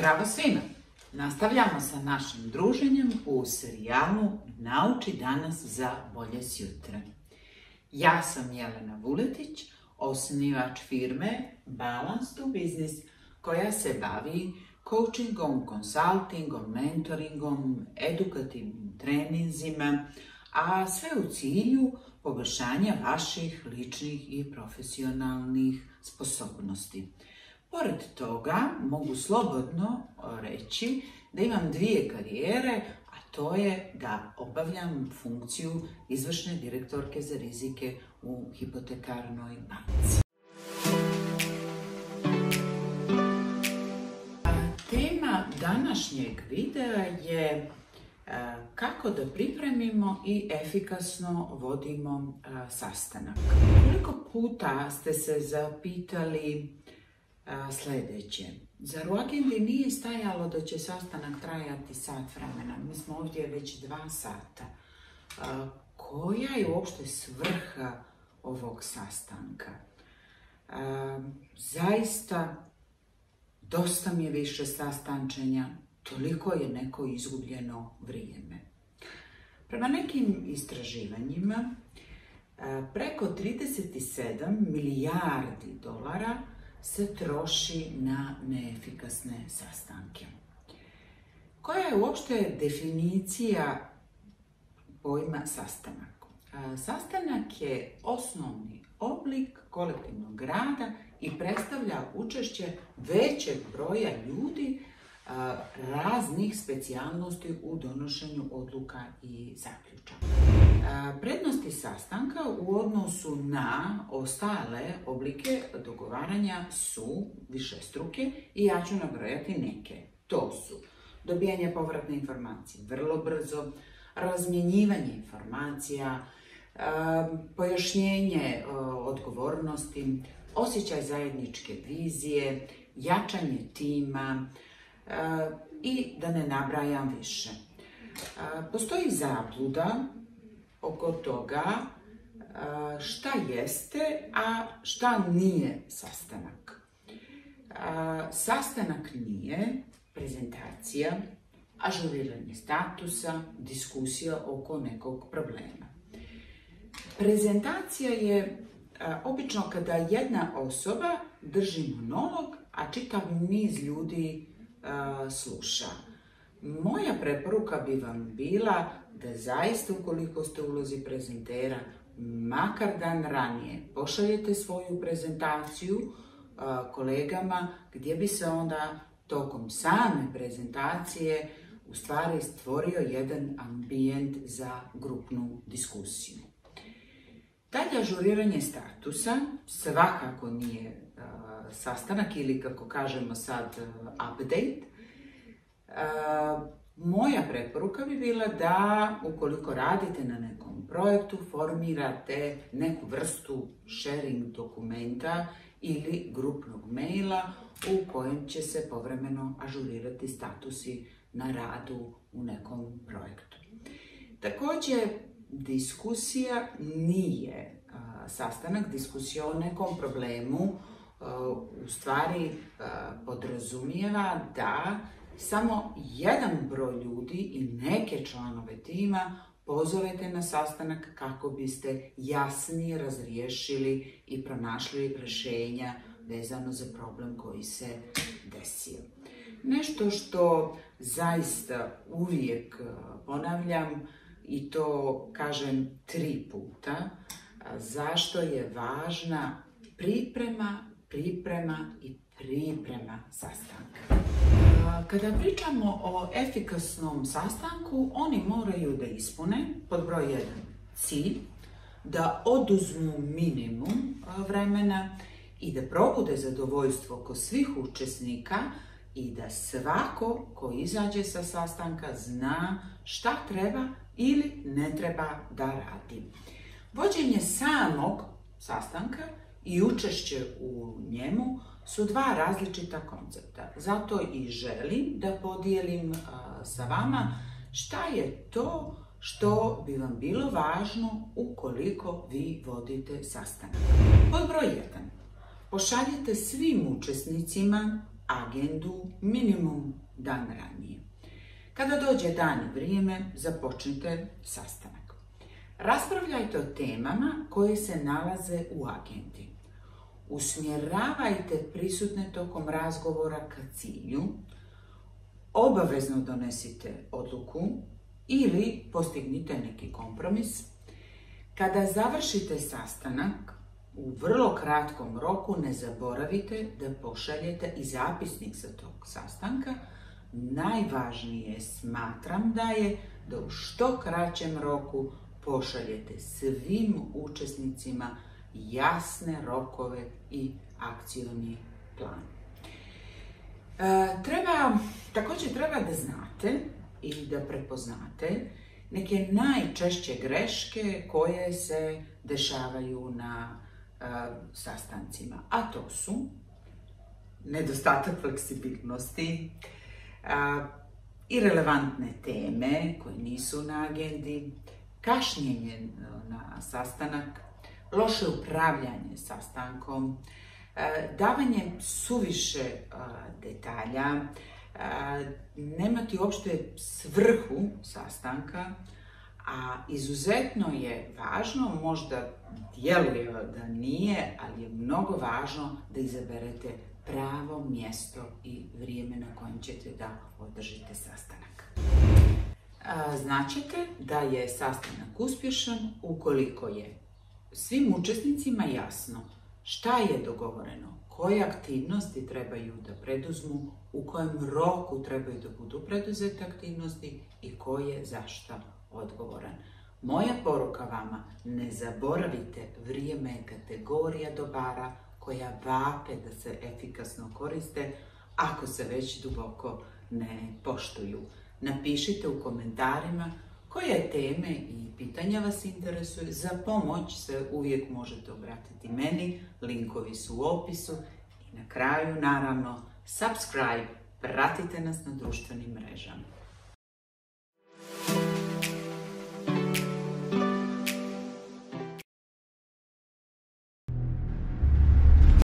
Zdravo svima! Nastavljamo sa našim druženjem u serijalu Nauči danas za bolje sutra. Ja sam Jelena Vuletić, osnivač firme Balance to Business, koja se bavi coachingom, konsultingom, mentoringom, edukativnim treninzima, a sve u cilju poboljšanja vaših ličnih i profesionalnih sposobnosti. Pored toga, mogu slobodno reći da imam dvije karijere, a to je da obavljam funkciju izvršne direktorke za rizike u hipotekarnoj banci. Tema današnjeg videa je kako da pripremimo i efikasno vodimo sastanak. Koliko puta ste se zapitali sljedeće: zar u agendi nije stajalo da će sastanak trajati sat vremena? Mi smo ovdje već 2 sata. Koja je uopšte svrha ovog sastanka? Zaista, dosta mi je više sastančenja, toliko je neko izgubljeno vrijeme. Prema nekim istraživanjima, preko 37 milijardi dolara se troši na neefikasne sastanke. Koja je uopšte definicija pojma sastanak? Sastanak je osnovni oblik kolektivnog rada i predstavlja učešće većeg broja ljudi raznih specijalnosti u donošenju odluka i zaključaka. Prednosti sastanka u odnosu na ostale oblike dogovaranja su višestruke i ja ću nabrojati neke. To su dobijanje povratne informacije vrlo brzo, razmjenjivanje informacija, pojašnjenje odgovornosti, osjećaj zajedničke vizije, jačanje tima i da ne nabrajam više. Postoji zabluda oko toga šta jeste, a šta nije sastanak. Sastanak nije prezentacija, ažuriranje statusa, diskusija oko nekog problema. Prezentacija je obično kada jedna osoba drži monolog, a čitav niz ljudi sluša. Moja preporuka bi vam bila da zaista, ukoliko ste u ulozi prezentera, makar dan ranije pošaljete svoju prezentaciju kolegama, gdje bi se onda tokom same prezentacije u stvari stvorio jedan ambijent za grupnu diskusiju. Dalje, ažuriranje statusa svakako nije sastanak ili, kako kažemo sad, update. Moja preporuka bi bila da, ukoliko radite na nekom projektu, formirate neku vrstu sharing dokumenta ili grupnog maila u kojem će se povremeno ažurirati statusi na radu u nekom projektu. Također, diskusija nije sastanak. Diskusija o nekom problemu u stvari podrazumijeva da samo jedan broj ljudi i neke članove tima pozovete na sastanak kako biste jasnije razriješili i pronašli rješenja vezano za problem koji se desio. Nešto što zaista uvijek ponavljam, i to kažem 3 puta, zašto je važna priprema sastanka. Kada pričamo o efikasnom sastanku, oni moraju da ispune, pod broj 1, cilj, da oduzmu minimum vremena i da probude zadovoljstvo kod svih učesnika i da svako ko izađe sa sastanka zna šta treba ili ne treba da radi. Vođenje samog sastanka i učešće u njemu su 2 različita koncepta. Zato i želim da podijelim sa vama šta je to što bi vam bilo važno ukoliko vi vodite sastanak. Pod broj 1. Pošaljite svim učesnicima agendu minimum dan ranije. Kada dođe dan i vrijeme, započnite sastanak. Raspravljajte o temama koje se nalaze u agendi. Usmjeravajte prisutne tokom razgovora ka cilju, obavezno donesite odluku ili postignite neki kompromis. Kada završite sastanak, u vrlo kratkom roku ne zaboravite da pošaljete i zapisnik sa tog sastanka. Najvažnije smatram da je da u što kraćem roku pošaljete svim učesnicima jasne rokove i akcioni plan. Također treba da znate i da prepoznate neke najčešće greške koje se dešavaju na sastancima, a to su nedostatak fleksibilnosti, irelevantne teme koje nisu na agendi, kašnjenje na sastanak, loše upravljanje sastankom, davanje suviše detalja, nemati uopšte svrhu sastanka, a izuzetno je važno, možda djeluje da nije, ali je mnogo važno da izaberete pravo mjesto i vrijeme na kojem ćete da održite sastanak. Značite da je sastanak uspješan ukoliko je svim učesnicima jasno šta je dogovoreno, koje aktivnosti trebaju da preduzmu, u kojem roku trebaju da budu preduzete aktivnosti i ko je za šta odgovoran. Moja poruka vama, ne zaboravite, vrijeme je kategorija dobara koja vape da se efikasno koriste ako se već duboko ne poštuju. Napišite u komentarima koje teme i pitanja vas interesuju. Za pomoć se uvijek možete obratiti meni, linkovi su u opisu i na kraju naravno subscribe, pratite nas na društvenim mrežama.